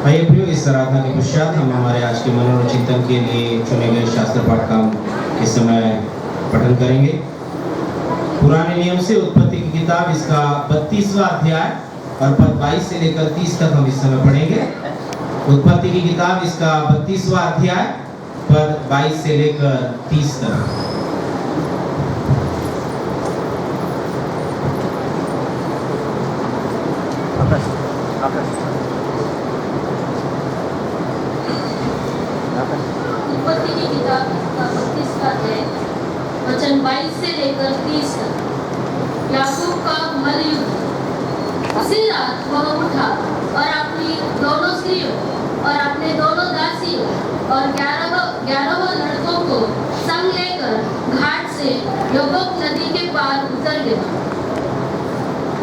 भाई प्रियो, इस आराधना के पश्चात हम हमारे आज के मनोरंजन चिंतन के लिए चुने गए शास्त्र पाठ का इस समय पठन करेंगे। पुराने नियम से उत्पत्ति की किताब इसका 32वां अध्याय और पद 22 से लेकर 30 तक हम इस समय पढ़ेंगे। उत्पत्ति की किताब इसका 32वां अध्याय पद 22 से लेकर 30 तक। उत्पत्ति की किताब का 32वां अध्याय वचन 22 से लेकर 30 तक। याकूब का मलयुद्ध। उसी रात वह उठा और अपनी दोनों स्त्रियों और अपने दोनों दासियों और 11 लड़कों को संग लेकर घाट से यब्बोक नदी के पार उतर गया।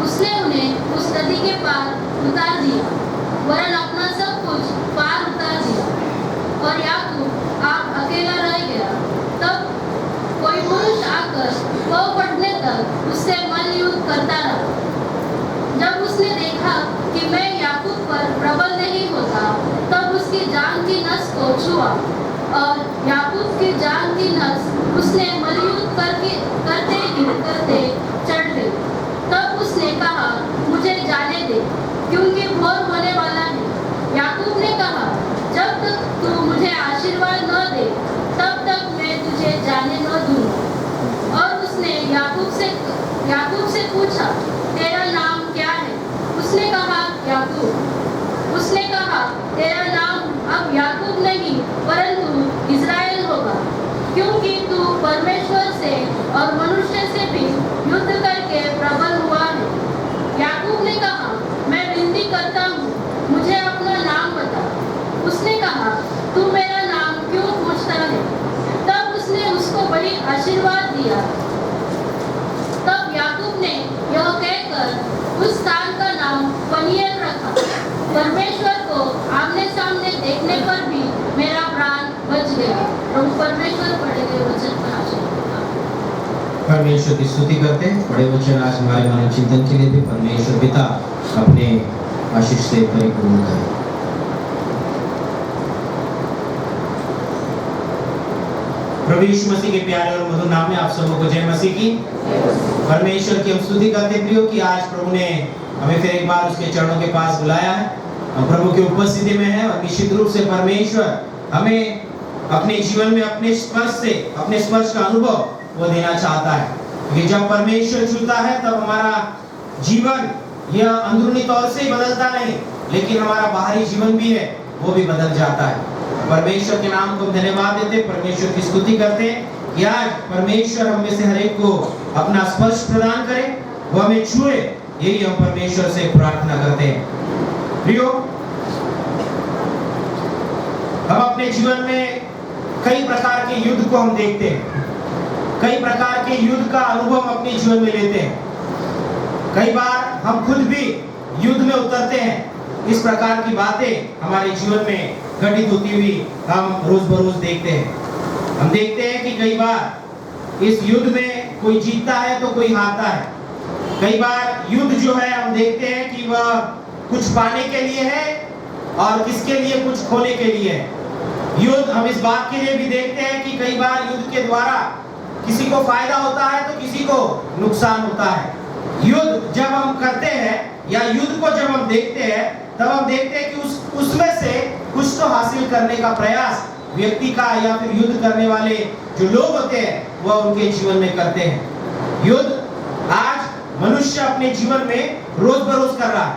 उसने उन्हें उस नदी के पार उतार दिया, वरन अपना सब कुछ पार उतार दिया, और याकूब आप अकेला रह गया। तब कोई पुरुष आकर पाँव पड़ने तक उससे मल्लयुद्ध करता रहा। जब उसने देखा कि मैं याकूब पर प्रबल नहीं होता, तब उसकी जांघ की नस को छुआ, और याकूब की जांघ की नस उसने मल्लयुद्ध करते चढ़ गई। तब उसने कहा, मुझे जाने दे, क्योंकि भोर होने वाला है। याकूब ने कहा, जब तक तू मुझे आशीर्वाद न दे, तब तक मैं तुझे जाने न दूंगा। और उसने याकूब से पूछा, तेरा नाम क्या है? उसने कहा, याकूब। उसने कहा, तेरा नाम अब याकूब नहीं, परंतु इज़राइल होगा, क्योंकि तू परमेश्वर से और मनुष्य से भी युद्ध करके प्रबल हुआ है। याकूब ने कहा, मैं विनती करता हूँ, मुझे अपना नाम बता। उसने कहा, तू मेरा नाम क्यों पूछता है? तब उसने उसको बड़ी आशीर्वाद दिया। तब याकूब ने यह कहकर उस स्थान का नाम पनीएल रखा, परमेश्वर को आमने सामने देखने पर भी मेरा प्राण बच गया। प्रभु परमेश्वर पढ़े गए वचन पर आशीर्वाद। परमेश्वर की स्तुति करते हैं। बड़े वचन आज हमारे मनन चिंतन के लिए भी परमेश्वर पिता अपने आशीष से परिपूर्ण करें। प्रभु यीशु मसीह के प्यारे और मधुर नाम में आप सबों को जय मसीह की। परमेश्वर की हम स्तुति करते प्रियो कि आज प्रभु ने हमें फिर एक बार उसके चरणों के पास बुलाया है। हम प्रभु की उपस्थिति में हैं और निश्चित रूप से परमेश्वर हमें अपने जीवन में अपने स्पर्श का अनुभव वो देना चाहता है। क्योंकि जब परमेश्वर छूता है तब हमारा जीवन यह अंदरूनी तौर से बदलता नहीं, लेकिन हमारा बाहरी जीवन भी है वो भी बदल जाता है। परमेश्वर के नाम को धन्यवाद देते, परमेश्वर की स्तुति करते कि आज परमेश्वर हम में से हर एक को अपना स्पर्श प्रदान करे, वो हमें छुए। यही हम परमेश्वर से प्रार्थना करते हैं। प्रियो, हम अपने जीवन में कई प्रकार के युद्ध को हम देखते हैं, कई प्रकार के युद्ध का अनुभव अपने जीवन में लेते हैं। कई बार हम खुद भी युद्ध में उतरते हैं। इस प्रकार की बातें हमारे जीवन में घटित होती हुई हम रोज बरोज देखते हैं। हम देखते हैं कि कई बार इस युद्ध में कोई जीतता है तो कोई हारता है। कई बार युद्ध जो है हम देखते हैं कि वह कुछ पाने के लिए है और किसके लिए, कुछ खोने के लिए है। युद्ध हम इस बात के लिए भी देखते हैं कि कई बार युद्ध के द्वारा किसी को फायदा होता है तो किसी को नुकसान होता है। युद्ध जब हम करते हैं या युद्ध को जब हम देखते हैं, तब हम देखते हैं कि उसमें से कुछ तो हासिल करने का प्रयास व्यक्ति का या फिर युद्ध करने वाले जो लोग होते हैं वह उनके जीवन में करते हैं। युद्ध आज मनुष्य अपने जीवन में रोज बरोज कर रहा है।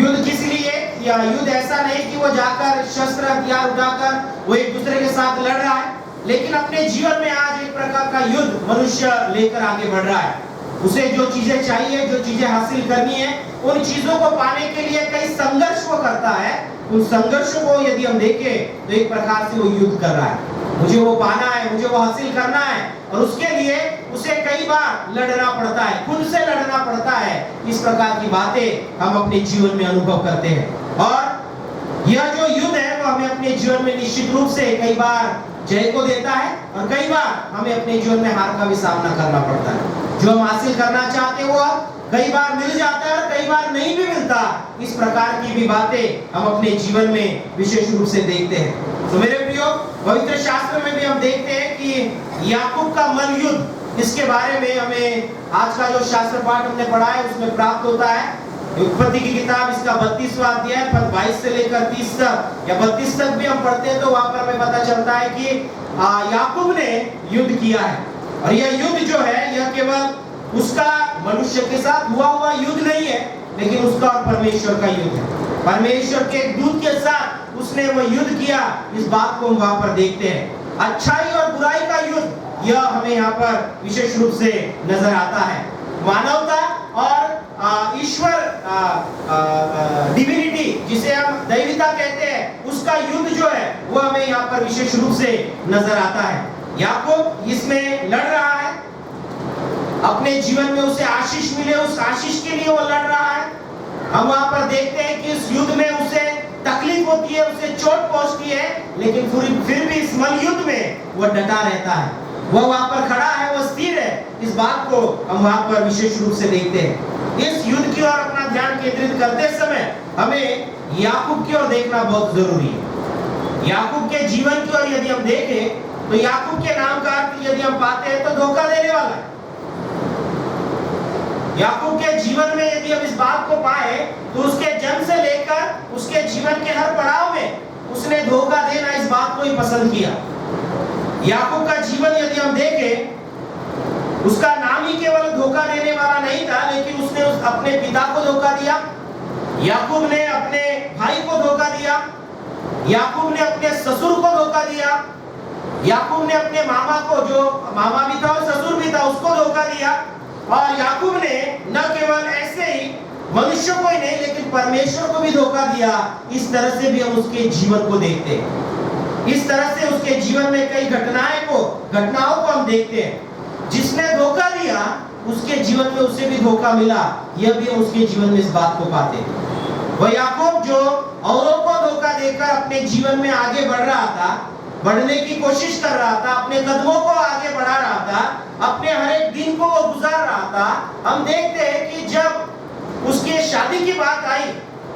युद्ध किस लिए? या युद्ध ऐसा नहीं कि वो जाकर शस्त्र हथियार उठाकर वो एक दूसरे के साथ लड़ रहा है, लेकिन अपने जीवन में आज एक प्रकार का युद्ध मनुष्य लेकर आगे बढ़ रहा है। उसे जो चीजें चाहिए, जो चीजें हासिल करनी है, उन चीजों को पाने के लिए कई संघर्ष वो करता है। उन संघर्षों को यदि हम देखें तो एक प्रकार से वो युद्ध कर रहा है। मुझे वो पाना है, मुझे वो हासिल करना है, और उसके लिए उसे कई बार लड़ना पड़ता है, खुद से लड़ना पड़ता है। इस प्रकार की बातें हम अपने जीवन में अनुभव करते हैं, और यह जो युद्ध है वो हमें अपने जीवन में निश्चित रूप से कई बार जय को देता है, और कई बार हमें अपने जीवन में हार का भी सामना करना पड़ता है। जो हम हासिल करना चाहते हैं वो कई बार मिल जाता है और कई बार नहीं भी मिलता। इस प्रकार की भी बातें हम अपने जीवन में विशेष रूप से देखते हैं। तो मेरे प्रियो, पवित्र शास्त्र में भी हम देखते हैं कि याकूब का मल युद्ध, इसके बारे में हमें आज का जो शास्त्र पाठ हमने पढ़ा है उसमें प्राप्त होता है। उत्पत्ति की किताब इसका 32वां अध्याय पद 22 से लेकर 30 तक या 32 तक भी हम पढ़ते हैं तो वहां पर हमें पता चलता है कि याकूब ने युद्ध किया है। और यह युद्ध जो है यह केवल उसका मनुष्य के साथ हुआ युद्ध नहीं है, लेकिन उसका और परमेश्वर का युद्ध है। परमेश्वर के एक दूत के साथ उसने वह युद्ध किया, इस बात को हम वहां पर देखते हैं। अच्छाई और बुराई का युद्ध, यह हमें यहाँ पर विशेष रूप से नजर आता है। मानवता और ईश्वर डिविनिटी, जिसे हम दैविता कहते हैं, उसका युद्ध जो है वो हमें यहाँ पर विशेष रूप से नजर आता है। याकूब इसमें लड़ रहा है, अपने जीवन में उसे आशीष मिले, उस आशीष के लिए वो लड़ रहा है। हम वहां पर देखते हैं कि इस युद्ध में उसे तकलीफ होती है, उसे चोट पहुंचती है, लेकिन फिर भी इस मल युद्ध में वो डटा रहता है। वह वहां पर खड़ा है, वह स्थिर है। इस बात को हम वहां पर विशेष रूप से देखते हैं। इस युद्ध की ओर अपना ध्यान केंद्रित करते समय हमें याकूब की ओर देखना बहुत जरूरी है। याकूब के जीवन की ओर यदि हम देखें तो याकूब के नाम का अर्थ यदि हम पाते हैं तो धोखा देने वाला है। याकूब के जीवन में यदि हम इस बात को पाए तो उसके जन्म से लेकर उसके जीवन के हर पड़ाव में उसने धोखा देना, इस बात को ही पसंद किया। याकूब का जीवन यदि हम देखें, उसका नाम ही केवल धोखा देने वाला नहीं था, लेकिन उसने अपने पिता को धोखा दिया, याकूब ने अपने भाई को धोखा दिया, याकूब ने अपने ससुर को धोखा दिया, याकूब ने अपने मामा को, जो मामा भी था और ससुर भी था, उसको धोखा दिया। और याकूब ने न केवल ऐसे ही मनुष्य को ही नहीं, लेकिन परमेश्वर को भी धोखा दिया। इस तरह से भी हम उसके जीवन को देखते हैं। इस तरह से उसके जीवन में कई घटनाओं को हम देखते हैं। जिसने धोखा दिया उसके जीवन में उसे भी धोखा मिला, यह भी हम उसके जीवन में इस बात को पाते हैं। वह याकूब जो औरों को धोखा देकर अपने जीवन में आगे बढ़ रहा था, बढ़ने की कोशिश कर रहा था, अपने कदमों को आगे बढ़ा रहा था, अपने हर एक दिन को वो गुजार रहा था। हम देखते हैं कि जब उसके शादी की बात आई,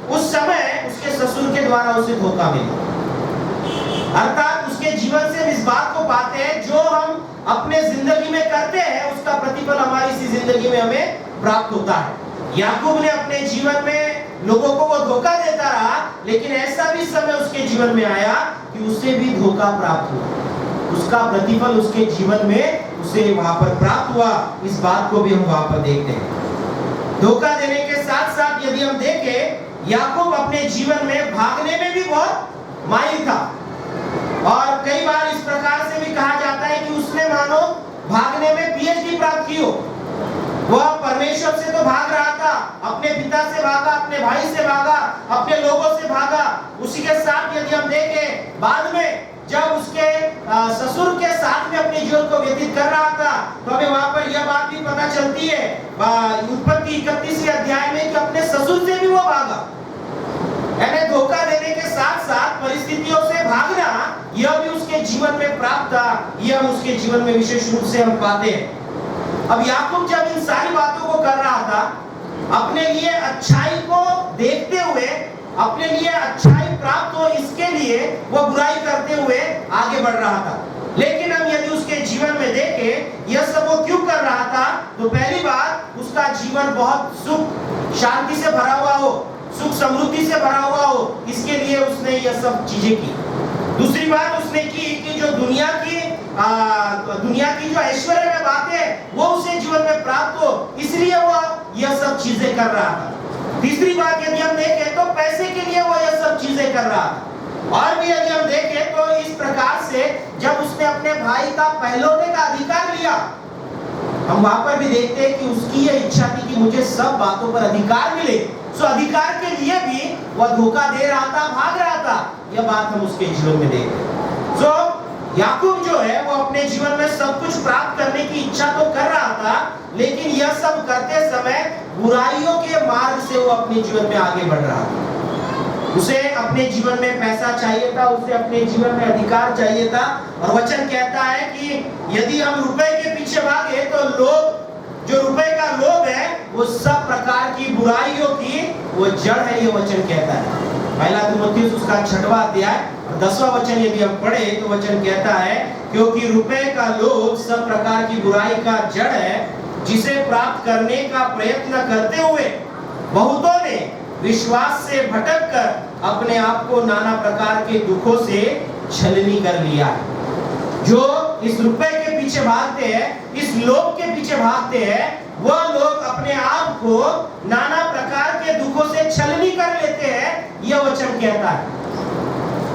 उस समय उसके ससुर के द्वारा उसे धोखा मिला। अर्थात उसके जीवन से इस बात को पाते हैं, जो हम अपने जिंदगी में करते हैं उसका प्रतिफल हमारी इसी जिंदगी में हमें प्राप्त होता है। याकूब ने अपने जीवन में लोगों को वो धोखा देता रहा, लेकिन ऐसा भी समय उसके जीवन में आया कि उसे भी धोखा प्राप्त हुआ। उसका प्रतिफल उसके जीवन में उसे वहां पर प्राप्त हुआ। इस बात को भी हम वहां पर देखते हैं। धोखा देने के साथ साथ यदि हम देखें, याकूब अपने जीवन में भागने में भी बहुत माहिर था। और कई बार इस प्रकार से भी कहा जाता है कि उसने मानो भागने में पीएचडी प्राप्त की हो। वह परमेश्वर से तो भाग रहा था, अपने पिता से भागा, अपने भाई से भागा, अपने लोगों से भागा। उसी के साथ यदि हम देखें, बाद में जब उसके ससुर के साथ में अपने जीवन को व्यतीत कर रहा था, तो हमें वहां पर यह बात भी पता चलती है उत्पत्ति 31वें अध्याय में कि अपने ससुर से भी वो भागा। यानी धोखा देने के साथ साथ परिस्थितियों से भागना, यह भी उसके जीवन में प्राप्त था। यह हम उसके जीवन में विशेष रूप से हम पाते हैं। अब याकूब जब इन सारी बातों को कर रहा था, अपने लिए अच्छाई को देखते हुए, अपने लिए अच्छाई प्राप्त हो इसके लिए वो बुराई करते हुए आगे बढ़ रहा था। लेकिन हम यदि उसके जीवन में देखें, यह सब वो क्यों कर रहा था, तो पहली बात, उसका जीवन बहुत सुख शांति से भरा हुआ हो, सुख समृद्धि से भरा हुआ हो, इसके लिए उसने यह सब चीजें की। दूसरी बात उसने की कि जो दुनिया की जो ऐश्वर्य में बातें वो उसे जीवन में प्राप्त हो, इसलिए वो यह सब चीजें कर रहा था। तीसरी बात यदि हम देखें तो पैसे के लिए वो यह सब चीजें कर रहा था। और भी यदि हम देखें तो इस प्रकार से जब उसने अपने भाई का पहलौठे का अधिकार लिया, हम वहां पर भी देखते हैं कि उसकी यह इच्छा थी कि मुझे सब बातों पर अधिकार मिले। सो अधिकार के लिए भी वह धोखा दे रहा था, भाग रहा था। यह बात हम उसके जीवन में देखते हैं। सो याकूब जो है वो अपने जीवन में सब कुछ प्राप्त करने की इच्छा तो कर रहा था, लेकिन यह सब करते समय बुराइयों के मार्ग से वो अपने जीवन में आगे बढ़ रहा था। उसे अपने जीवन में पैसा चाहिए था, उसे अपने जीवन में अधिकार चाहिए था। और वचन कहता है कि यदि हम रुपए के पीछे भागे तो लोग जो रुपए का लोभ है वो सब प्रकार की बुराइयों की वो जड़ है, ये वचन कहता है। पहला तीमुथियुस उसका 6वां अध्याय और 10वां वचन यदि हम पढ़े तो वचन कहता है, क्योंकि रुपए का लोभ सब प्रकार की बुराई का जड़ है, जिसे प्राप्त करने का प्रयत्न करते हुए बहुतों ने विश्वास से भटककर अपने आप को नाना प्रकार के दुखों से छलनी कर लिया है। जो इस रुपए के पीछे भागते हैं, इस लोभ के पीछे भागते हैं, वह लोग अपने आप को नाना प्रकार के दुखों से छलनी कर लेते हैं, यह वचन कहता है।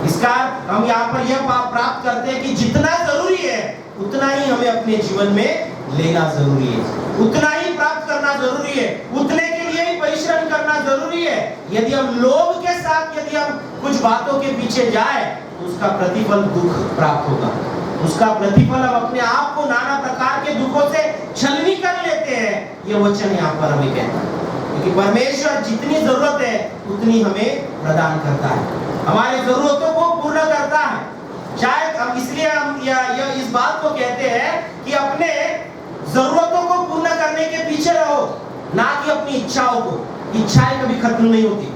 इसका हम यहाँ पर यह प्राप्त करते हैं कि जितना जरूरी है उतना ही हमें अपने जीवन में लेना जरूरी है, उतना ही प्राप्त करना जरूरी है, उतने के लिए ही परिश्रम करना जरूरी है। यदि हम लोभ के साथ यदि हम कुछ बातों के पीछे जाए तो उसका प्रतिफल दुख प्राप्त होगा, उसका प्रतिफल हम अपने आप को नाना प्रकार के दुखों से छलनी कर लेते हैं, यह वचन यहाँ पर हमें कहता है। क्योंकि परमेश्वर जितनी जरूरत है उतनी हमें प्रदान करता है, हमारी जरूरतों को पूर्ण करता है। शायद हम इसलिए हम इस बात को कहते हैं कि अपने जरूरतों को पूर्ण करने के पीछे रहो, ना कि अपनी इच्छाओं को। इच्छाएं कभी खत्म नहीं होती,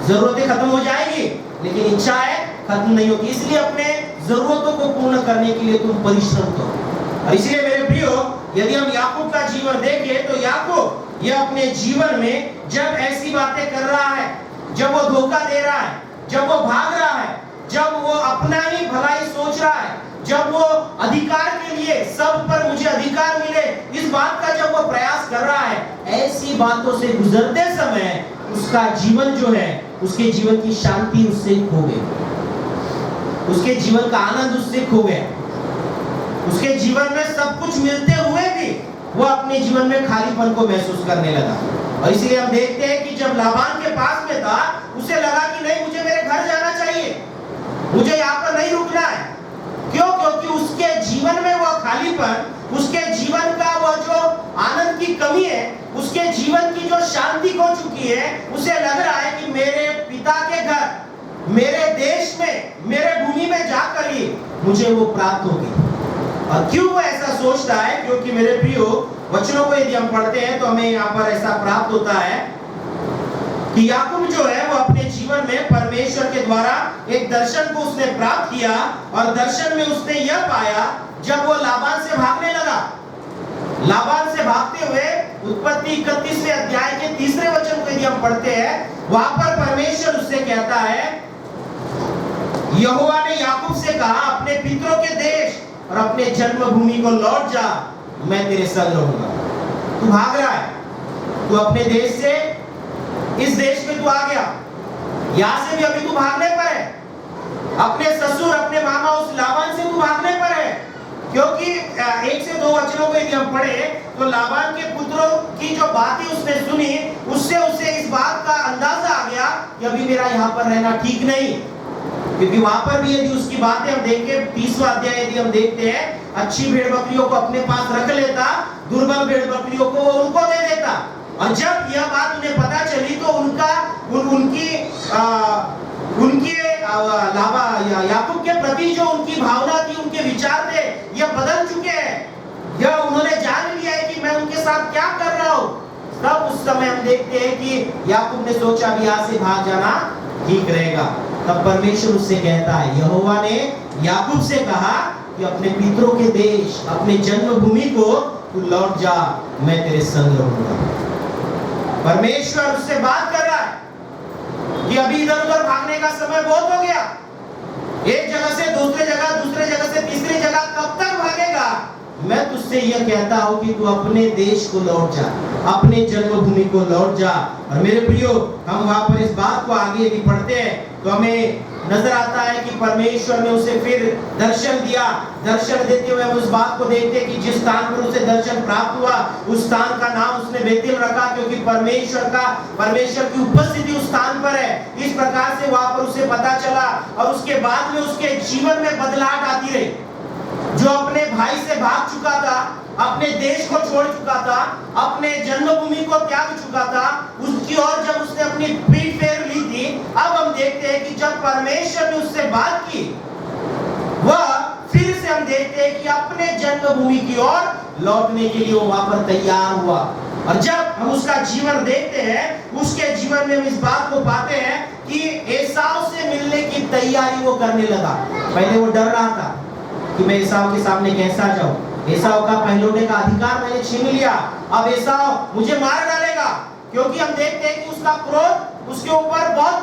जरूरतें खत्म हो जाएगी लेकिन इच्छाएं खत्म नहीं होती। इसलिए अपने जरूरतों को पूर्ण करने के लिए तुम परिश्रम करो। और इसलिए मेरे प्रियो, यदि हम याकूब का जीवन देखें तो याकूब यह अपने जीवन में जब ऐसी बातें कर रहा है, जब वो धोखा दे रहा है, जब वो भाग रहा है, जब वो अपना ही भलाई सोच रहा है, जब वो अधिकार के लिए सब पर मुझे अधिकार मिले, इस बात का जब वो प्रयास कर रहा है, ऐसी बातों से गुजरते समय उसका जीवन जो है, उसके जीवन की शांति उससे खो गई, उसके जीवन का आनंद उससे खो गया। उसके जीवन में सब कुछ मिलते हुए भी वो अपने जीवन में खालीपन को महसूस करने लगा। और इसलिए हम देखते हैं कि जब लाबान के पास में था, उसे लगा कि नहीं, मुझे मेरे घर जाना चाहिए, मुझे यहाँ पर नहीं रुकना है। क्यों? क्योंकि उसके जीवन में वह खालीपन, उसके जीवन का वह जो आनंद की कमी है, उसके जीवन की जो शांति खो चुकी है, उसे लग रहा है कि मेरे पिता के घर, मेरे देश में, मेरे भूमि में जाकर ही मुझे वो प्राप्त होगी। और क्यों वो ऐसा सोचता है? क्योंकि मेरे प्रियो, वचनों को यदि हम पढ़ते हैं तो हमें यहाँ पर ऐसा प्राप्त होता है कि याकूब जो है वो अपने जीवन में परमेश्वर के द्वारा एक दर्शन को उसने प्राप्त किया, और दर्शन में उसने यह पाया, जब वो लाबान से भागने लगा, लाबान से भागते हुए उत्पत्ति 31वें अध्याय के 3 वचन को यदि हम पढ़ते हैं, वहां पर परमेश्वर उससे कहता है, यहोवा ने याकूब से कहा, अपने पितरों के देश और अपने जन्मभूमि को लौट जा, मैं तेरे संग रहूंगा। तू भाग रहा है, तू अपने देश से इस देश में तू आ गया, यहां से भी अभी तू भागने पर है, अपने ससुर, अपने मामा उस लाबान से तू भागने पर है। क्योंकि 1 से 2 वचनों को यदि हम पढ़े तो लाबान के पुत्रों की जो बातें उसने सुनी, उससे उसे इस बात का अंदाजा आ गया कि अभी मेरा यहाँ पर रहना ठीक नहीं। क्योंकि वहां पर भी यदि उसकी बातें हम देखें, 30वां अध्याय यदि हम देखते हैं, अच्छी भेड़ बकरियों को अपने पास रख लेता, दुर्बल भेड़ बकरियों को उनको दे देता। और जब यह बात उन्हें पता चली तो उनकी याकूब के प्रति जो उनकी भावना थी, उनके विचार थे, यह बदल चुके हैं। यह उन्होंने जान लिया है कि मैं उनके साथ क्या कर रहा हूँ। तब उस समय हम देखते हैं कि याकूब ने सोचा भी यहाँ से भाग जाना ठीक रहेगा। तब परमेश्वर उससे कहता है, यहोवा ने याकूब से कहा कि अपने पितरों के देश, अपने जन्मभूमि को तू लौट जा, मैं तेरे संग रहूंगा। परमेश्वर उससे बात कर रहा है कि अभी इधर उधर भागने का समय बहुत हो गया, एक जगह से दूसरे जगह से तीसरी जगह कब तक भागेगा? मैं तुझसे यह कहता हूं कि तू अपने देश को लौट जा, अपने जन्मभूमि को लौट जा। और मेरे प्रियो, हम वहां पर इस बात को आगे यदि पढ़ते हैं तो हमें नजर आता है कि परमेश्वर ने उसे फिर दर्शन दिया। दर्शन देते हुए हम उस बात को देखते हैं कि जिस स्थान पर उसे दर्शन प्राप्त हुआ, उस स्थान का नाम उसने बेतेल रखा, क्योंकि परमेश्वर की उपस्थिति उस स्थान पर है। इस प्रकार से वहां पर उसे पता चला, और उसके बाद में उसके जीवन में बदलाव आती रही। जो अपने भाई से भाग चुका था, अपने देश को छोड़ चुका था, अपने जन्मभूमि को त्याग चुका था, उसकी ओर जब उसने अपनी पीठ फेर ली थी, अब हम देखते हैं कि जब परमेश्वर ने उससे बात की, वह फिर से हम देखते हैं कि अपने जन्मभूमि की ओर लौटने के लिए वो वहां पर तैयार हुआ। और जब हम उसका जीवन देखते हैं, उसके जीवन में हम इस बात को पाते हैं कि एसाव से मिलने की तैयारी वो करने लगा। पहले वो डर रहा था कि मैं एसाव के सामने कैसा जाऊं, एसाव का पहलौठे का अधिकार मैंने छीन लिया, अब एसाव मुझे मार डालेगा। क्योंकि हम देखते हैं कि उसका क्रोध उसके ऊपर बहुत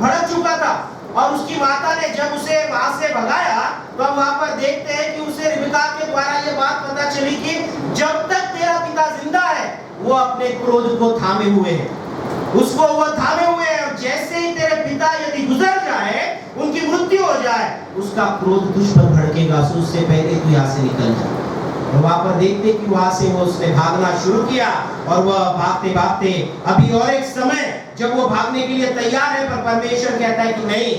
भड़क चुका था। और उसकी माता ने जब उसे वहां से भगाया तो हम वहां पर देखते हैं कि उसे रिबका के द्वारा ये बात पता चली कि जब तक तेरा पिता जिंदा है वो अपने क्रोध को थामे हुए है, उसको वो थामे हुए है। और जैसे ही तेरे पिता यदि गुजर जाए, उनकी मृत्यु हो जाए, उसका क्रोध तुझ पर भड़केगा, सो उससे पहले तू यहाँ से निकल जा। और वहां पर देखते कि वहां से वो उसने भागना शुरू किया। और वह भागते भागते अभी और एक समय जब वो भागने के लिए तैयार है, पर परमेश्वर कहता है कि नहीं,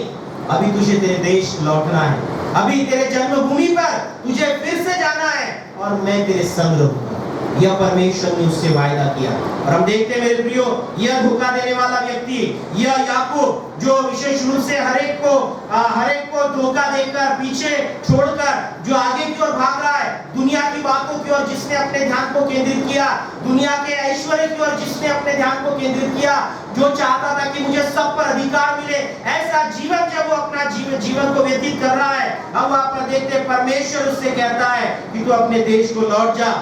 अभी तुझे तेरे देश लौटना है, अभी तेरे जन्मभूमि पर तुझे फिर से जाना है और मैं तेरे संग रहूंगा। यह परमेश्वर ने उससे वायदा किया। और हम देखते हैं मेरे प्रियो, यह धोखा देने वाला व्यक्ति, यह याकूब जो विशेष रूप से हर एक को धोखा देकर, पीछे छोड़कर जो आगे की ओर भाग रहा है, दुनिया की बातों की ओर जिसने अपने ध्यान को केंद्रित किया, दुनिया के ऐश्वर्य की ओर जिसने अपने ध्यान को केंद्रित किया, जो चाहता था कि मुझे सब पर अधिकार मिले, ऐसा जीवन जब वो अपना जीवन को व्यतीत कर रहा है, हम वहां पर देखते हैं परमेश्वर उससे कहता है कि तू अपने देश को लौट जा।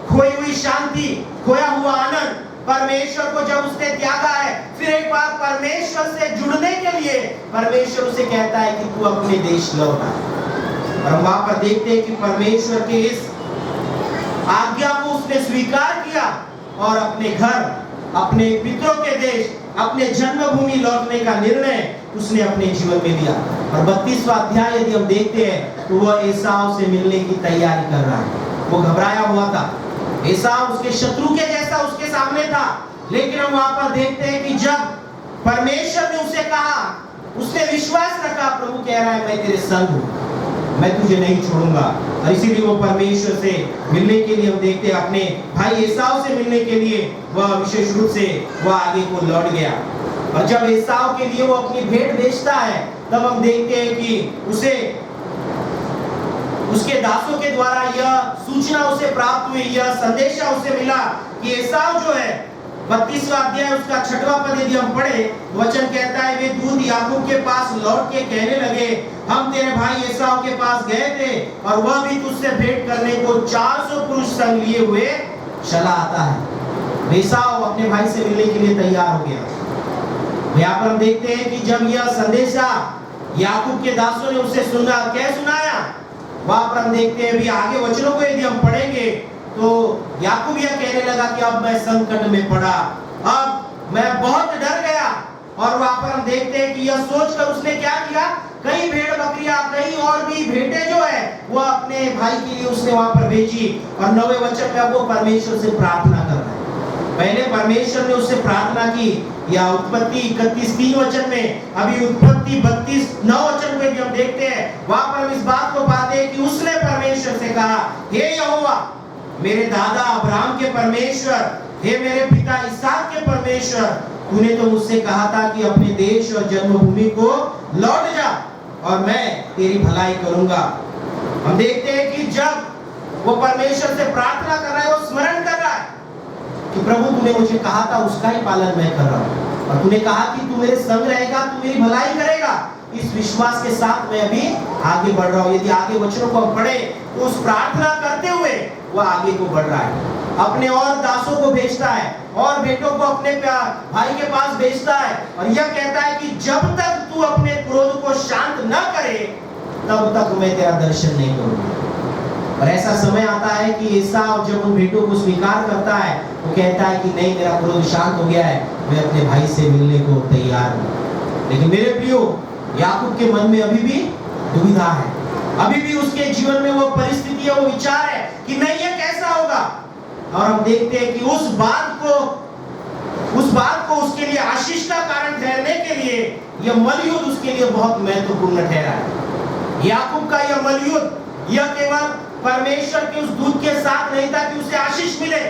खोई हुई शांति, खोया हुआ आनंद परमेश्वर को जब उसने त्यागा है, फिर एक बार परमेश्वर से जुड़ने के लिए परमेश्वर उसे कहता है कि तू अपने देश लौट आ। और हम वहां पर देखते हैं कि परमेश्वर के इस आज्ञा को उसने स्वीकार किया और अपने घर, अपने पितरों के देश, अपने जन्मभूमि लौटने का निर्णय उसने अपने जीवन में लिया। और 32वां अध्याय यदि हम देखते हैं तो वह एसाव से मिलने की तैयारी कर रहा है। वो घबराया हुआ था, एसाव उसके शत्रु के जैसा उसके सामने था। लेकिन हम वहां पर देखते हैं कि जब परमेश्वर ने उसे कहा, उसने विश्वास रखा, प्रभु कह रहा है मैं तेरे संग हूं, मैं तुझे नहीं छोड़ूंगा। और इसीलिए वो परमेश्वर से मिलने के लिए हम देखते हैं, अपने भाई एसाव से मिलने के लिए वह विशेष रूप से वह आगे को लौट गया। और जब एसाव के लिए वो अपनी भेंट बेचता है, तब हम देखते हैं कि उसे उसके दासों के द्वारा यह सूचना उसे प्राप्त हुई, यह संदेशा उसे मिला कि एसाव जो है, 32वां अध्याय उसका 6वां पद यदि हम पढ़े, वचन कहता है वे दूत याकूब के पास लौट के कहने लगे, हम तेरे भाई एसाव के पास गए थे और वह भी तुझसे भेंट करने को 400 पुरुष संग लिए हुए चला आता है। एसाव अपने भाई से मिलने के लिए तैयार हो गया। यहाँ पर हम देखते हैं कि जब यह संदेशा याकूब के दासों ने उसे सुनाया, वहां पर हम देखते हैं, अभी आगे वचनों को यदि हम पढ़ेंगे तो याकूब यह कहने लगा कि अब मैं संकट में पड़ा, अब मैं बहुत डर गया। और वहां पर हम देखते हैं कि यह सोचकर उसने क्या किया, कई भेड़ बकरियां, कई और भी भेंटें जो है वो अपने भाई के लिए उसने वहां पर भेजी। और 9वें वचन में वो परमेश्वर से प्रार्थना कर रहा है। पहले परमेश्वर ने उससे प्रार्थना की, या उत्पत्ति 31:3 वचन में, अभी उत्पत्ति 32:9 वचन में हम देखते हैं, वहां पर हम इस बात को पाते हैं कि उसने परमेश्वर से कहा, हे यहोवा, मेरे दादा अब्राहम के परमेश्वर, हे मेरे पिता इसहाक के परमेश्वर, तूने तो मुझसे कहा था कि अपने देश और जन्मभूमि को लौट जा और मैं तेरी भलाई करूंगा। हम देखते हैं कि जब वो परमेश्वर से प्रार्थना कर रहा है, वो स्मरण कर रहा है कि प्रभु तूने मुझे कहा था, उसका ही पालन मैं कर रहा हूँ, और तूने कहा कि तू मेरे संग रहेगा, तू मेरी भलाई करेगा। इस विश्वास के साथ मैं अभी आगे बढ़ रहा हूँ। यदि आगे वचनों को हम पढ़े तो उस प्रार्थना करते हुए वह आगे को बढ़ रहा है, अपने और दासों को भेजता है और बेटों को अपने भाई के पास भेजता है, और यह कहता है कि जब तक तू अपने क्रोध को शांत न करे तब तक मैं तेरा दर्शन नहीं करूंगा। और ऐसा समय आता है कि एसाव जब उन भेंटों को स्वीकार करता है, वो कहता है कि नहीं, मेरा क्रोध शांत हो गया है, मैं अपने भाई से मिलने को तैयार हूँ। लेकिन मेरे प्रियो, याकूब के मन में अभी भी दुविधा है, अभी भी उसके जीवन में वो परिस्थिति है, वो विचार है कि नहीं, ये कैसा होगा। और हम देखते हैं कि उस बात को उसके लिए आशीष का कारण ठहरने के लिए यह मलयुद्ध उसके लिए बहुत महत्वपूर्ण ठहरा है। याकूब का यह मलयुद्ध यह केवल परमेश्वर के उस दूत के साथ नहीं था कि उसे आशीष मिले,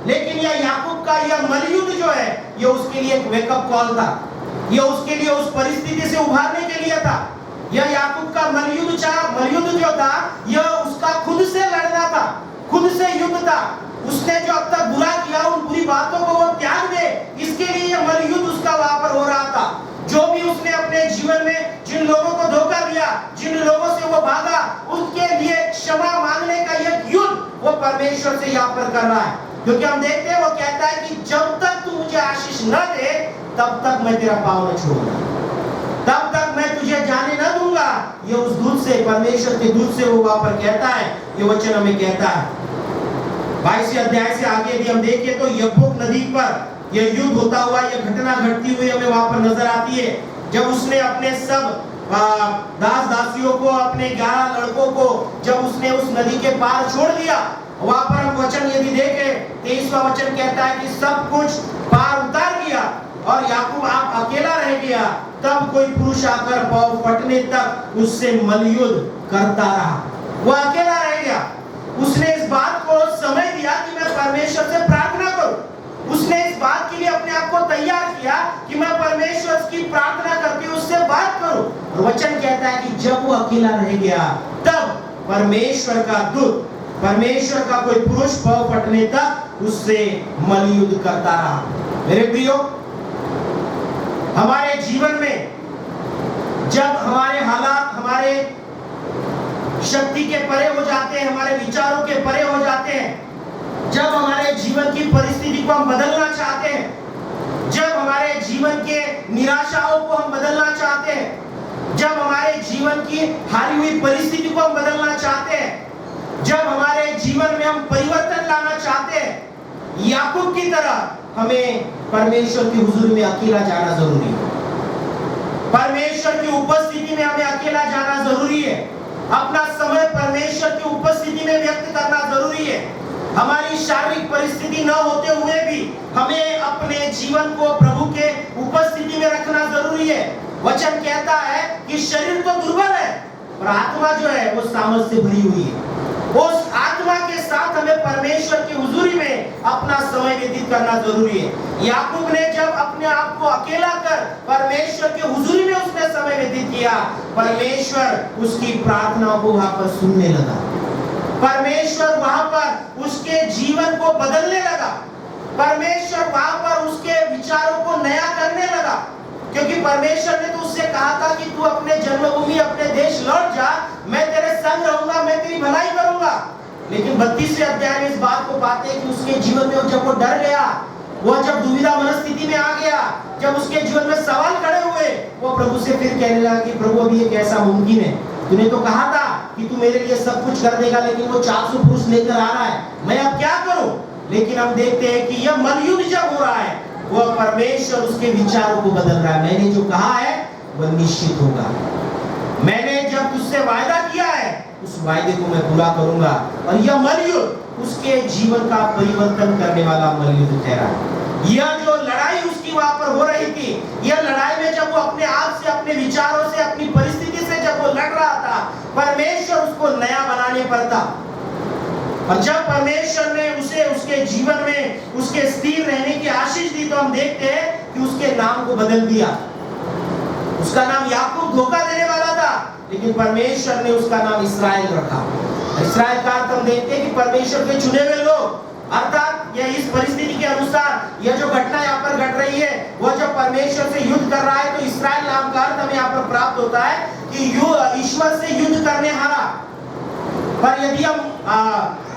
लेकिन यह याकूब का यह मलयुद्ध जो है, यह उसके लिए एक वेकअप कॉल था, यह उसके लिए उस परिस्थिति से उभारने के लिए था। यह याकूब का मलयुद्ध जो था, यह उसका खुद से लड़ना था, खुद से युद्ध था। उसने जो अब तक बुरा किया उन बुरी बातों को वो त्याग दे, इसके लिए ये मलयुद्ध उसका वहां पर हो रहा था। जो भी उसने अपने जीवन में जिन लोगों को धोखा दिया, जिन लोगों से वो भागा, उसके लिए क्षमा मांगने का ये युद्ध वो परमेश्वर से यहाँ पर कर रहा है। क्योंकि हम देखते हैं वो कहता है कि जब तक तू मुझे आशीष न दे तब तक मैं तेरा पाँव न छोड़ूंगा, तब तक मैं तुझे जाने न दूंगा। ये उस दूत से, परमेश्वर के दूत से वो वहां पर कहता है, ये वचन हमें कहता है। 22 अध्याय से आगे यदि हम देखें तो यब्बोक नदी पर यह युद्ध होता हुआ, यह घटना घटती हुई हमें वहां पर नजर आती है। जब उसने अपने सब दास दासियों को, अपने 11 लड़कों को जब उसने उस नदी के पार छोड़ दिया, वहां पर हम वचन यदि देखें 23वां वचन कहता है कि सब कुछ पार उतार दिया और याकूब आप अकेला रह गया। तब कोई पुरुष आकर पाँव फटने तक उससे मलयुद्ध करता रहा। वो अकेला रह गया। उसने इस बात को समय दिया कि मैं परमेश्वर से प्रार्थना करूं। उसने इस बात के लिए अपने आप को तैयार किया कि मैं परमेश्वर की प्रार्थना करके उससे बात करूं। और वचन कहता है कि जब वो अकेला रह गया तब परमेश्वर का दूत, परमेश्वर का कोई पुरुष पाँव फटने तक उससे मलयुद्ध करता रहा। मेरे प्रियो, हमारे जीवन में जब हमारे हालात हमारे शक्ति के परे हो जाते हैं, हमारे विचारों के परे हो जाते हैं, जब हमारे जीवन की परिस्थिति को हम बदलना चाहते हैं, जब हमारे जीवन के निराशाओं को हम बदलना चाहते हैं, जब हमारे जीवन की हारी हुई परिस्थिति को हम बदलना चाहते हैं, जब हमारे जीवन में हम परिवर्तन लाना चाहते हैं, याकूब की तरह हमें परमेश्वर की हुजूरी में अकेला जाना जरूरी है। परमेश्वर की उपस्थिति में हमें अकेला जाना जरूरी है। अपना समय परमेश्वर की उपस्थिति में व्यक्त करना जरूरी है। हमारी शारीरिक परिस्थिति न होते हुए भी हमें अपने जीवन को प्रभु के उपस्थिति में रखना जरूरी है। वचन कहता है कि शरीर तो दुर्बल है और आत्मा जो है वो सामर्थ से भरी हुई है। उस आत्मा के साथ हमें परमेश्वर की हुजूरी में अपना समय व्यतीत करना जरूरी है। याकूब ने जब अपने आप को अकेला कर परमेश्वर की हुजूरी में उसने समय व्यतीत किया, परमेश्वर उसकी प्रार्थनाओं को वहां पर सुनने लगा। परमेश्वर वहां पर उसके जीवन को बदलने लगा। परमेश्वर वहां पर उसके विचारों को नया करने लगा। क्योंकि परमेश्वर ने तो उससे कहा था कि तू अपने जन्मभूमि, अपने देश लौट जा, मैं तेरे संग रहूंगा, मैं तेरी भलाई करूंगा। लेकिन 32वें अध्याय में इस बात को पाते हैं कि उसके जीवन में जब वो डर गया, वो जब दुविधा मनस्थिति में आ गया, जब उसके जीवन में सवाल खड़े हुए, वो प्रभु से फिर कहने लगा कि प्रभु अभी ये कैसा मुमकिन है? तूने तो कहा था कि तू मेरे लिए सब कुछ कर देगा, लेकिन वो 400 पुरुष लेकर आ रहा है, मैं अब क्या करूं? लेकिन हम देखते हैं कि यह मलयुद्ध जब हो रहा है, वो परमेश्वर उसके विचारों को बदल रहा है। मैंने जो कहा है वह निश्चित होगा। मैंने जब तुझसे वायदा किया है उस वायदे को मैं पूरा करूंगा। और यह मलयुद्ध उसके जीवन का परिवर्तन करने वाला मलयुद्ध ठहरा। यह जो लड़ाई उसकी वहां पर हो रही थी, यह लड़ाई में जब वो अपने आप से, अपने विचारों से, अपनी परिस्थिति से जब वो लड़ रहा था, परमेश्वर उसको नया बनाने पर था। और जब परमेश्वर ने उसे उसके जीवन में उसके स्थिर रहने की आशीष दी, तो हम देखते हैं कि उसके नाम को बदल दिया। उसका नाम याकूब धोखा देने वाला था, लेकिन परमेश्वर ने उसका नाम इस्राएल रखा। इस्राएल का अर्थ हम देखते हैं कि परमेश्वर के चुने हुए लोग। अर्थात यह इस परिस्थिति के अनुसार यह जो घटना यहाँ पर घट रही है, वह जब परमेश्वर से युद्ध कर रहा है, तो इस्राएल नाम का अर्थ हमें यहाँ पर प्राप्त होता है कि ईश्वर से युद्ध करने हारा। पर यदि हम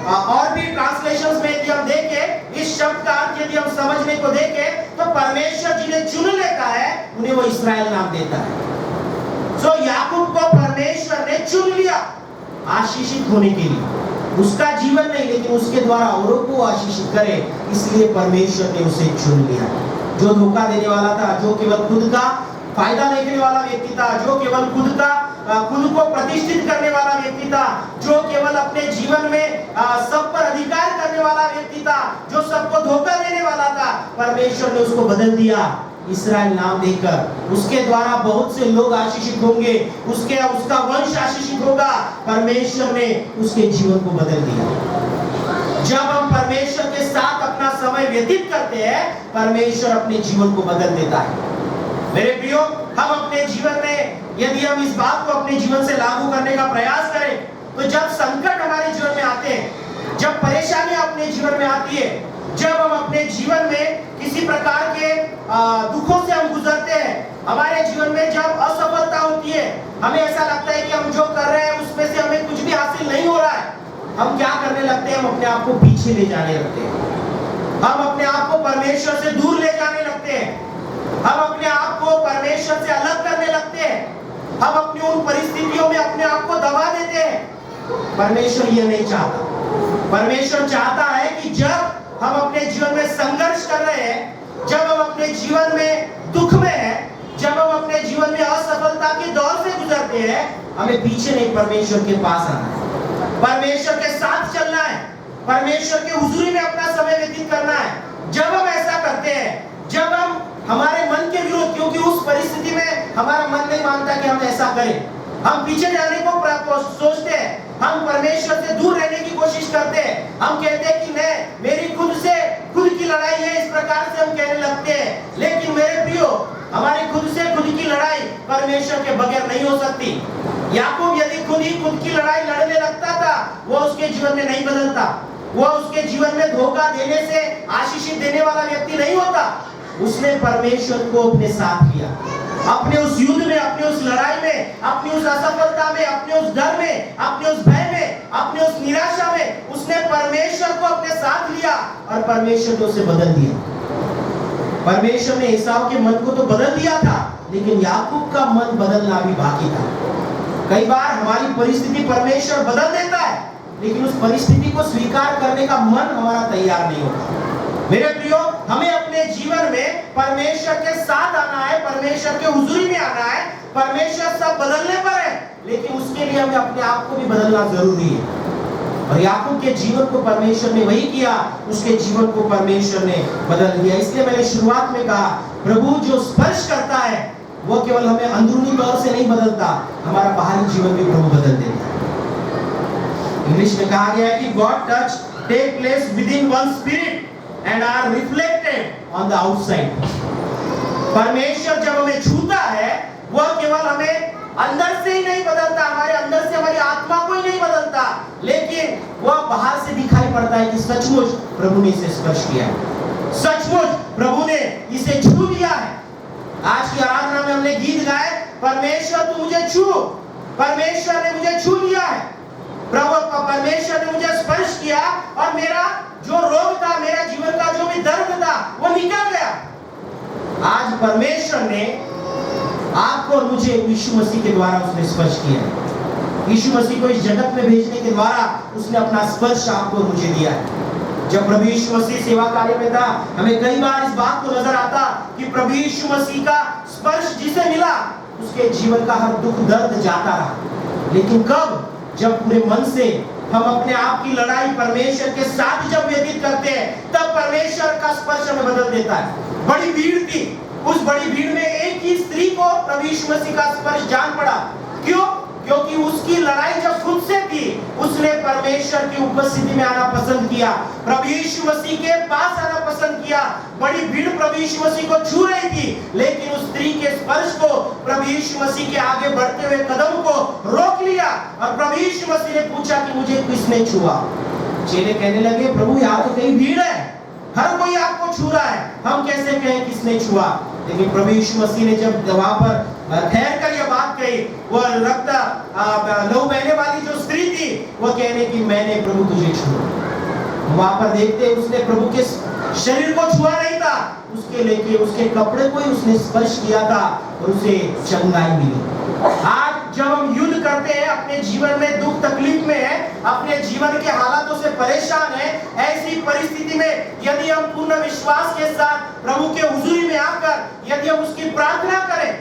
और भी ट्रांसलेशंस में यदि हम देखें, इस शब्द का अर्थ यदि हम समझने को देखें, तो परमेश्वर जिन्हें चुन लेता है उन्हें वो इस्राएल नाम देता है। सो याकूब को परमेश्वर ने चुन लिया आशीषित होने के लिए। उसका जीवन नहीं, लेकिन उसके द्वारा औरों को आशीषित करे, इसलिए परमेश्वर ने उसे चुन लिया। जो धोखा देने वाला था, जो केवल खुद का फायदा देखने वाला व्यक्ति था, जो केवल खुद को प्रतिष्ठित करने वाला व्यक्ति था, जो केवल अपने जीवन में सब पर अधिकार करने वाला व्यक्ति था, जो सबको धोखा देने वाला था, परमेश्वर ने उसको बदल दिया इस्राएल नाम देकर। उसके द्वारा बहुत से लोग आशीषित होंगे, उसका वंश आशीषित होगा। परमेश्वर ने उसके जीवन को बदल दिया। जब हम परमेश्वर के साथ अपना समय व्यतीत करते हैं, परमेश्वर अपने जीवन को बदल देता है। मेरे प्रियो, हम अपने जीवन में यदि हम इस बात को अपने जीवन से लागू करने का प्रयास करें, तो जब संकट हमारे जीवन में आते हैं, जब परेशानी अपने जीवन में आती है, जब हम अपने जीवन में किसी प्रकार के दुखों से हम गुजरते हैं, हमारे जीवन में जब असफलता होती है, हमें ऐसा लगता है कि हम जो कर रहे हैं उसमें से हमें कुछ भी हासिल नहीं हो रहा है, हम क्या करने लगते हैं? हम अपने आप को पीछे ले जाने लगते हैं, हम अपने आप को परमेश्वर से दूर ले जाने लगते हैं, हम अपने आप को परमेश्वर से अलग करने लगते हैं, हम अपनी उन परिस्थितियों में अपने आप को दबा देते हैं। परमेश्वर ये नहीं चाहता। परमेश्वर चाहता है कि जब हम अपने जीवन में संघर्ष कर रहे हैं, जब हम अपने जीवन में दुख में हैं, जब हम अपने जीवन में असफलता के दौर से गुजरते हैं, हमें पीछे नहीं, परमेश्वर के पास आना है, परमेश्वर के साथ चलना है, परमेश्वर के हुजूरी में अपना समय व्यतीत करना है। जब हम ऐसा करते हैं, जब हम हमारे मन के विरुद्ध, क्योंकि उस परिस्थिति में हमारा मन नहीं मानता कि हम ऐसा करें, हम पीछे जाने को सोचते हैं, हम परमेश्वर से दूर रहने की कोशिश करते हैं, हम कहते हैं कि नहीं, मेरी खुद की लड़ाई है, इस प्रकार से हम कहने लगते हैं। लेकिन मेरे प्रियो, हमारी खुद की लड़ाई परमेश्वर के बगैर नहीं हो सकती। याकूब यदि खुद की लड़ाई लड़ने लगता था, वो उसके जीवन में नहीं बदलता, वो उसके जीवन में धोखा देने से आशीषित देने वाला व्यक्ति नहीं होता। उसने परमेश्वर को अपने साथ लिया, अपने उस युद्ध में, अपने उस लड़ाई में, अपनी उस असफलता में, अपने उस डर में, अपने उस भय में, अपने उस निराशा में उसने परमेश्वर को अपने साथ लिया और परमेश्वर ने उसे बदल दिया। परमेश्वर ने एसाव के मन को तो बदल दिया था, लेकिन याकूब का मन बदलना भी बाकी था। कई बार हमारी परिस्थिति परमेश्वर बदल देता है, लेकिन उस परिस्थिति को स्वीकार करने का मन हमारा तैयार नहीं होता। मेरे प्रियो, हमें अपने जीवन में परमेश्वर के साथ आना है, परमेश्वर के हुजूरी में आना है। परमेश्वर सब बदलने पर है, लेकिन उसके लिए हमें अपने आप को भी बदलना जरूरी है। और याकूब के जीवन को परमेश्वर ने वही किया, उसके जीवन को परमेश्वर ने बदल दिया। इसलिए मैंने शुरुआत में कहा, प्रभु जो स्पर्श करता है वो केवल हमें अंदरूनी तौर से नहीं बदलता, हमारा बाहरी जीवन भी प्रभु बदल देता है। इंग्लिश में कहा गया है कि God touch take place within one spirit and are reflected on the outside। परमेश्वर जब हमें छूता है, वह केवल हमें अंदर से ही नहीं बदलता, हमारे अंदर से हमारी आत्मा को ही नहीं बदलता, लेकिन वह बाहर से दिखाई पड़ता है कि सचमुच प्रभु ने इसे स्पर्श किया है, सचमुच प्रभु ने इसे छू लिया है। आज की आराधना में हमने गीत गाए, परमेश्वर तू मुझे छू, परमेश्वर ने मुझे छू लिया है, प्रभु परमेश्वर ने मुझे स्पर्श किया और मेरा जो रोग था, मेरा जीवन का जो भी दर्द था, वो निकल गया। आज परमेश्वर ने आपको और मुझे यीशु मसीह के द्वारा उसने स्पर्श किया है। यीशु मसीह को इस जगत में भेजने के द्वारा उसने अपना स्पर्श आपको और मुझे दिया है। जब प्रभु यीशु मसीह सेवा कार्य में था, हमें कई बार इस बात को नजर आता कि प्रभु यीशु मसीह का स्पर्श जिसे मिला, उसके जीवन का हर दुख दर्द जाता रहा। लेकिन कब? जब पूरे मन से हम अपने आप की लड़ाई परमेश्वर के साथ जब व्यतीत करते हैं, तब परमेश्वर का स्पर्श हमें बदल देता है। बड़ी भीड़ थी, उस बड़ी भीड़ में एक ही स्त्री को प्रभु यीशु मसीह का स्पर्श जान पड़ा। क्यों? क्योंकि उसकी लड़ाई जब खुद से थी, उसने परमेश्वर की उपस्थिति में आना पसंद किया, प्रभु यीशु मसीह के पास आना पसंद किया। बड़ी भीड़ प्रभु यीशु मसीह को छू रही थी, लेकिन उस स्त्री के स्पर्श को, प्रभु यीशु मसीह के आगे बढ़ते हुए कदम को रोक लिया और प्रभु यीशु मसीह ने पूछा कि मुझे किसने छुआ? चेले कहने लगे, प्रभु यहाँ तो कई भीड़ है, हर कोई आपको छू रहा है, हम कैसे कहें किसने छुआ? लेकिन प्रभु यीशु मसीह ने जब वहां पर ठहर कर यह बात कही, वह रक्त लहू बहने वाली जो स्त्री थी, वह कहने की मैंने प्रभु तुझे छुआ। वहां पर देखते उसने प्रभु के शरीर को छुआ नहीं था, उसके लेके उसके कपड़े को ही उसने स्पर्श किया था और उसे चंगाई मिली। आज जब हम युद्ध करते हैं, अपने जीवन में दुख तकलीफ में है, अपने जीवन के हालातों से परेशान है, ऐसी परिस्थिति में यदि हम पूर्ण विश्वास के साथ प्रभु के हुजूरी में आकर यदि हम उसकी प्रार्थना करें,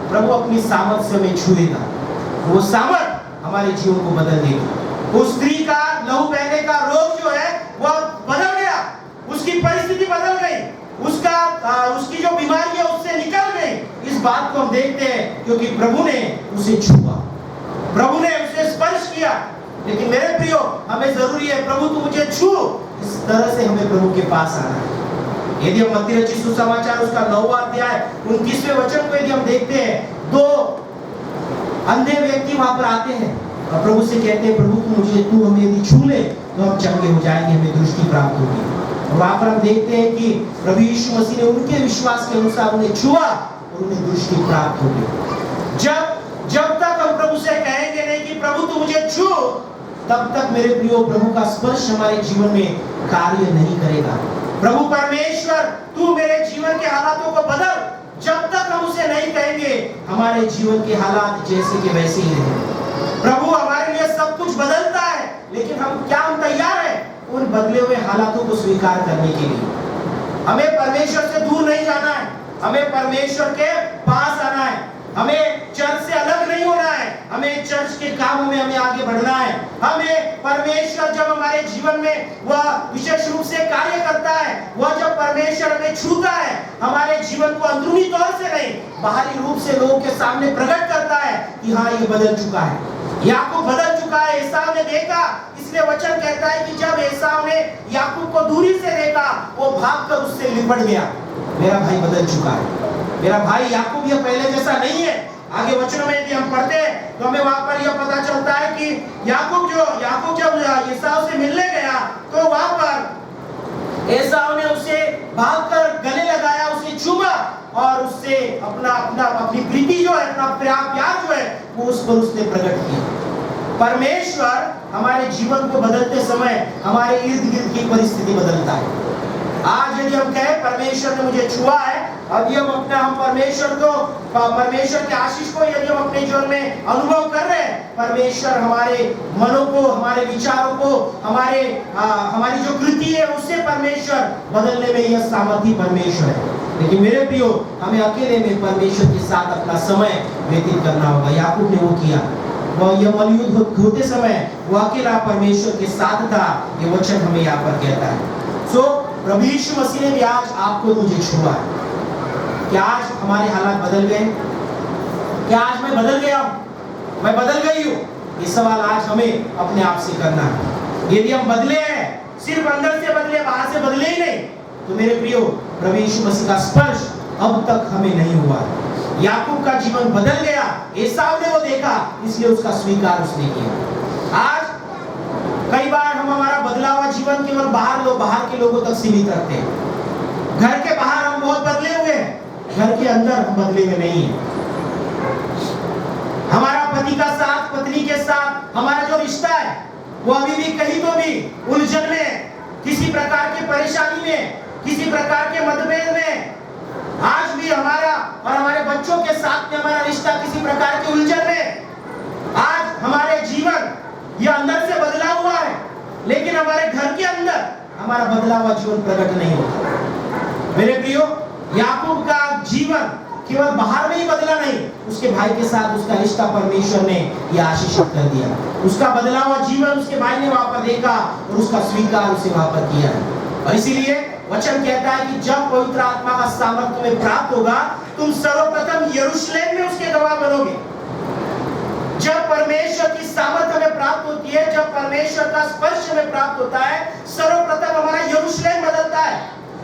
प्रभु अपनी सामर्थ्य में छुएगा, वो सामर्थ हमारे जीवन को बदल देगी। उस स्त्री का लहू बहने का रोग जो है वह बदल गया, उसकी परिस्थिति बदल गई, उसकी जो बीमारी है उससे निकल गई। इस बात को हम देखते हैं क्योंकि प्रभु ने उसे छुआ, प्रभु ने उसे स्पर्श किया। लेकिन मेरे प्रियो, हमें जरूरी है प्रभु तू मुझे छू, इस तरह से हमें प्रभु के पास आना है। यदि हम मत्ती रचित सुसमाचार उसका 9वां अध्याय 29वें वचन को यदि हम देखते हैं, 2 अंधे व्यक्ति वहां पर आते हैं और प्रभु से कहते हैं, प्रभु तू हमें यदि छू ले तो हम चंगे हो जाएंगे, हमें दृष्टि प्राप्त होगी। और वहां पर हम देखते हैं कि प्रभु यीशु मसीह ने उनके विश्वास के अनुसार उन्हें छुआ और उन्हें दृष्टि प्राप्त हो गई। जब तक हम प्रभु से कहेंगे नहीं कि प्रभु तू मुझे छू, तब तक मेरे प्रियो प्रभु का स्पर्श हमारे जीवन में कार्य नहीं करेगा। प्रभु परमेश्वर तू मेरे जीवन के हालातों को बदल, जब तक हम उसे नहीं कहेंगे हमारे जीवन के हालात जैसे के वैसे ही रहेंगे। प्रभु हमारे लिए सब कुछ बदलता है, लेकिन हम तैयार हैं उन बदले हुए हालातों को स्वीकार करने के लिए। हमें परमेश्वर से दूर नहीं जाना है, हमें परमेश्वर के पास आना है, हमें चर्च से अलग नहीं होना है, हमें चर्च के कामों में हमें आगे बढ़ना है। हमें परमेश्वर जब हमारे जीवन में वह विशेष रूप से कार्य करता है, वह जब परमेश्वर हमें छूता है, हमारे जीवन को अंदरूनी तौर से नहीं बाहरी रूप से लोगों के सामने प्रकट करता है कि हाँ ये बदल चुका है, याकूब बदल चुका है। एसाव ने देखा, इसलिए वचन कहता है कि जब एसाव ने याकूब को दूरी से देखा, वो भागकर उससे लिपट गया। मेरा भाई बदल चुका है, मेरा भाई याकूब ये पहले जैसा नहीं है। आगे वचनों में यदि हम पढ़ते हैं तो हमें वहां पर यह पता चलता है कि याकूब जब एसाव से मिलने गया तो वहां पर एसाव ने उसे भागकर गले लगाया, उसे चूमा और उससे अपनी प्रीति जो है, अपना प्यार जो है वो उस पर उसने प्रकट किया। परमेश्वर हमारे जीवन को बदलते समय हमारे इर्द गिर्द की परिस्थिति बदलता है। आज यदि हम कहें परमेश्वर ने मुझे छुआ है, अब हम परमेश्वर के आशीष को यदि हम अपने जीवन में अनुभव कर रहे हैं, परमेश्वर हमारे मनों को, हमारे विचारों को, हमारी जो कृति है उससे परमेश्वर बदलने में यह सामर्थ्य परमेश्वर है। लेकिन मेरे प्रियो, हमें अकेले में परमेश्वर के साथ अपना समय व्यतीत करना होगा। याकूब ने वो किया, वह यह मलयुद्ध होते समय वो अकेला परमेश्वर के साथ था। ये वचन हमें यहाँ पर कहता है। प्रभु यीशु मसीह ने भी आज आपको मुझे छुआ है। क्या आज हमारे हालात बदल गए? क्या आज मैं बदल गया हूँ? मैं बदल गई हूँ? ये सवाल आज हमें अपने आप से करना है। यदि हम बदले हैं, सिर्फ अंदर से बदले, बाहर से बदले ही नहीं, तो मेरे प्रियो प्रभु यीशु मसीह का स्पर्श अब तक हमें नहीं हुआ। याकूब का जीवन बदल गया, एसाव ने वो देखा, इसलिए उसका स्वीकार उसने किया। आज कई बार हम हमारा बदला हुआ जीवन केवल बाहर के लोगों तक सीमित रखते हैं। घर के बाहर हम बहुत बदले हुए हैं, घर के अंदर हम बदले हुए नहीं है। हमारा पति का साथ, पत्नी के साथ हमारा जो रिश्ता है वो अभी भी कहीं तो भी उलझन में, किसी प्रकार की परेशानी में, किसी प्रकार के मतभेद में, आज भी हमारा और हमारे बच्चों के साथ में हमारा रिश्ता किसी प्रकार के उलझन में। आज हमारे जीवन यह अंदर से बदला हुआ है, लेकिन हमारे घर के अंदर हमारा बदला हुआ जीवन प्रकट नहीं होता। मेरे प्रियो, याकूब का जीवन केवल बाहर में ही बदला नहीं, उसके भाई के साथ उसका रिश्ता परमेश्वर ने यह आशीषित कर दिया। उसका बदला हुआ जीवन उसके भाई ने वहां पर देखा और उसका स्वीकार उसे वहां पर किया है। और इसीलिए वचन कहता है कि जब पवित्र आत्मा का सामर्थ तुम्हें प्राप्त होगा, तुम सर्वप्रथम यरूशलेम में उसके गवाह बनोगे। जब परमेश्वर की सामर्थ हमें प्राप्त होती है, जब परमेश्वर का स्पर्श हमें प्राप्त होता है, सर्वप्रथम हमारा यरूशलेम बदलता है।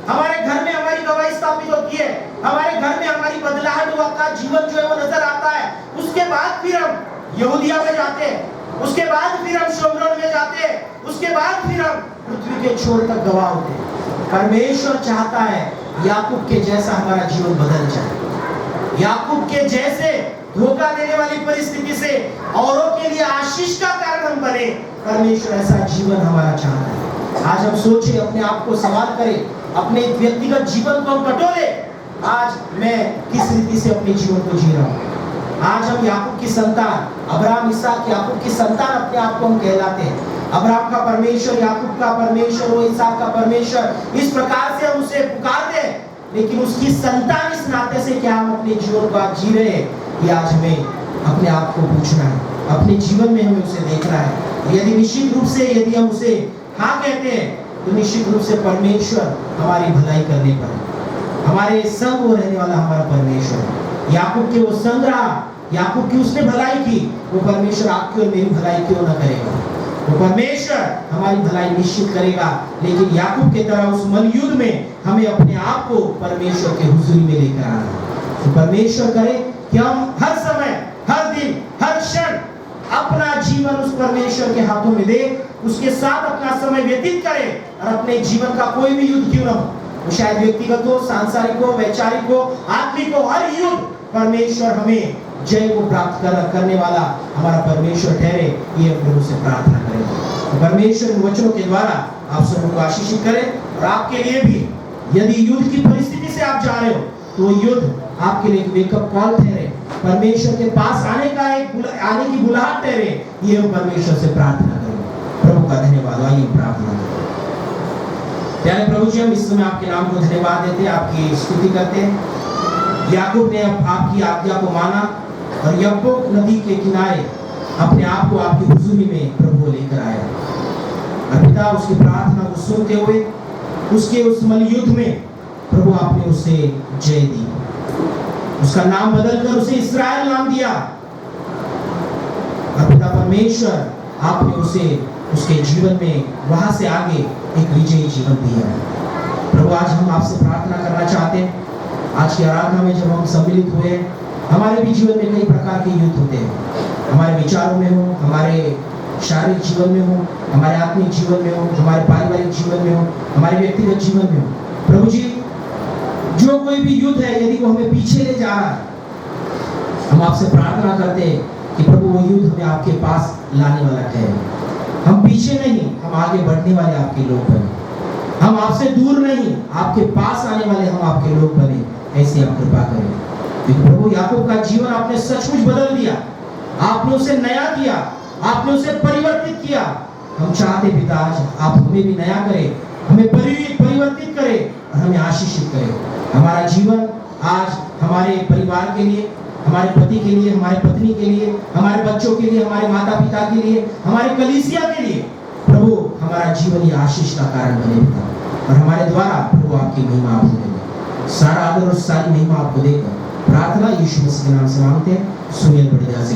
हमारे घर में हमारी गवाही स्थापित होती है, हमारे घर में हमारी बदलाहट हुआ का जीवन जो है वो नजर आता है। उसके बाद फिर हम यहूदिया में जाते हैं, उसके बाद फिर हम शोमरोन में जाते हैं, उसके बाद फिर हम पृथ्वी के छोर तक गवाह होते हैं। परमेश्वर चाहता है याकूब के जैसा हमारा जीवन बदल जाए। याकूब के जैसे धोखा देने वाली परिस्थिति से औरों के लिए आशीष का कारण हम बने। परमेश्वर ऐसा जीवन हमारा चाहता है। आज हम सोचे, अपने आप को सवाल करें, अपने व्यक्तिगत जीवन को हम टटोले, आज मैं किस रीति से अपने जीवन को जी रहा हूँ। आज हम याकूब की संतान, अब्राहम, इसहाक, याकूब की संतान अपने आप को हम कहलाते हैं। अब्राहम का परमेश्वर, याकूब का परमेश्वर, वो इसहाक का परमेश्वर, इस प्रकार से हम उसे पुकारते हैं। लेकिन उसकी संतान इस नाते से क्या हम अपने जीवन को आज जी रहे हैं, ये आज हमें अपने आप को पूछना है। अपने जीवन में हमें उसे देखना है। यदि निश्चित रूप से यदि हम उसे हाँ कहते हैं, तो निश्चित रूप से परमेश्वर हमारी भलाई करने पर, हमारे संग वो रहने वाला हमारा परमेश्वर है। याकूब के वो संग रहा, याकूब की उसने भलाई की, वो परमेश्वर आपकी और मेरी भलाई क्यों ना करेगा? वो परमेश्वर हमारी भलाई निश्चित करेगा। लेकिन याकूब के तरह उस मलयुद्ध में हमें अपने आप को परमेश्वर के हुजूरी में लेकर आना है। तो परमेश्वर करे कि हम हर समय, हर दिन, हर क्षण अपना जीवन उस परमेश्वर के हाथों में दे, उसके साथ अपना समय व्यतीत करे और अपने जीवन का कोई भी युद्ध क्यों न हो, वो शायद व्यक्तिगत हो, सांसारिक हो, वैचारिक हो, आत्मिक हो, हर युद्ध परमेश्वर हमें जय को प्राप्त करने वाला हमारा परमेश्वर ठहरे, ये प्रभु से प्रार्थना करें। तो परमेश्वर इन वचनों के द्वारा आप सबको आशीषित करे और आपके लिए भी यदि युद्ध की परिस्थिति से आप जा रहे हो तो युद्ध आपके लिए एक वेकअप कॉल ठहरे, परमेश्वर के पास आने की बुलाहट ठहरे, ये हम परमेश्वर से प्रार्थना करें। प्रभु का धन्यवाद। आइए प्रार्थना करें। प्यारे प्रभु जी, हम इस समय आपके नाम को धन्यवाद देते हैं, आपकी स्तुति करते हैं। याकूब ने आपकी आज्ञा को माना और यब्बोक नदी के किनारे अपने आप को आपकी हुजूरी में प्रभु लेकर आया और पिता उसकी प्रार्थना को सुनते हुए उसके उस मलयुद्ध में प्रभु आपने उसे जय दी, उसका नाम बदलकर उसे इस्राएल नाम दिया और पिता परमेश्वर आपने उसे उसके जीवन में वहां से आगे एक विजयी जीवन दिया। प्रभु आज हम आपसे प्रार्थना करना चाहते हैं, आज की आराधना में जब हम सम्मिलित हुए, हमारे भी जीवन में कई प्रकार के युद्ध होते हैं, हमारे विचारों में हो, हमारे शारीरिक जीवन में हो, हमारे आत्मिक जीवन में हो, हमारे पारिवारिक जीवन में हो, हमारे व्यक्तिगत जीवन में हो। प्रभु जी, जो कोई भी युद्ध है यदि वो हमें पीछे ले जा रहा है, हम आपसे प्रार्थना करते हैं कि प्रभु वो युद्ध हमें आपके पास लाने वाला है। हम पीछे नहीं, हम आगे बढ़ने वाले आपके लोग बने, हम आपसे दूर नहीं, आपके पास आने वाले हम आपके लोग बने, ऐसी आप कृपा करें। क्योंकि प्रभु याकूब का जीवन आपने सचमुच बदल दिया, आपने उसे नया किया, आपने उसे परिवर्तित किया। हम चाहते पिता आज आप हमें भी नया करें, हमें परिवर्तित करें और हमें आशीषित करें। हमारा जीवन आज हमारे परिवार के लिए, हमारे पति के लिए, हमारे पत्नी के लिए, हमारे बच्चों के लिए, हमारे माता पिता के लिए, हमारे कलीसिया के लिए प्रभु हमारा जीवन ये आशीष का कारण बने पिता, और हमारे द्वारा प्रभु आपकी महिमा आप देंगे। सारा आदर और सारी महिमा आपको देकर प्रार्थना यीशु मसीह के नाम से मांगते हैं, सुनिए बड़ी दया से।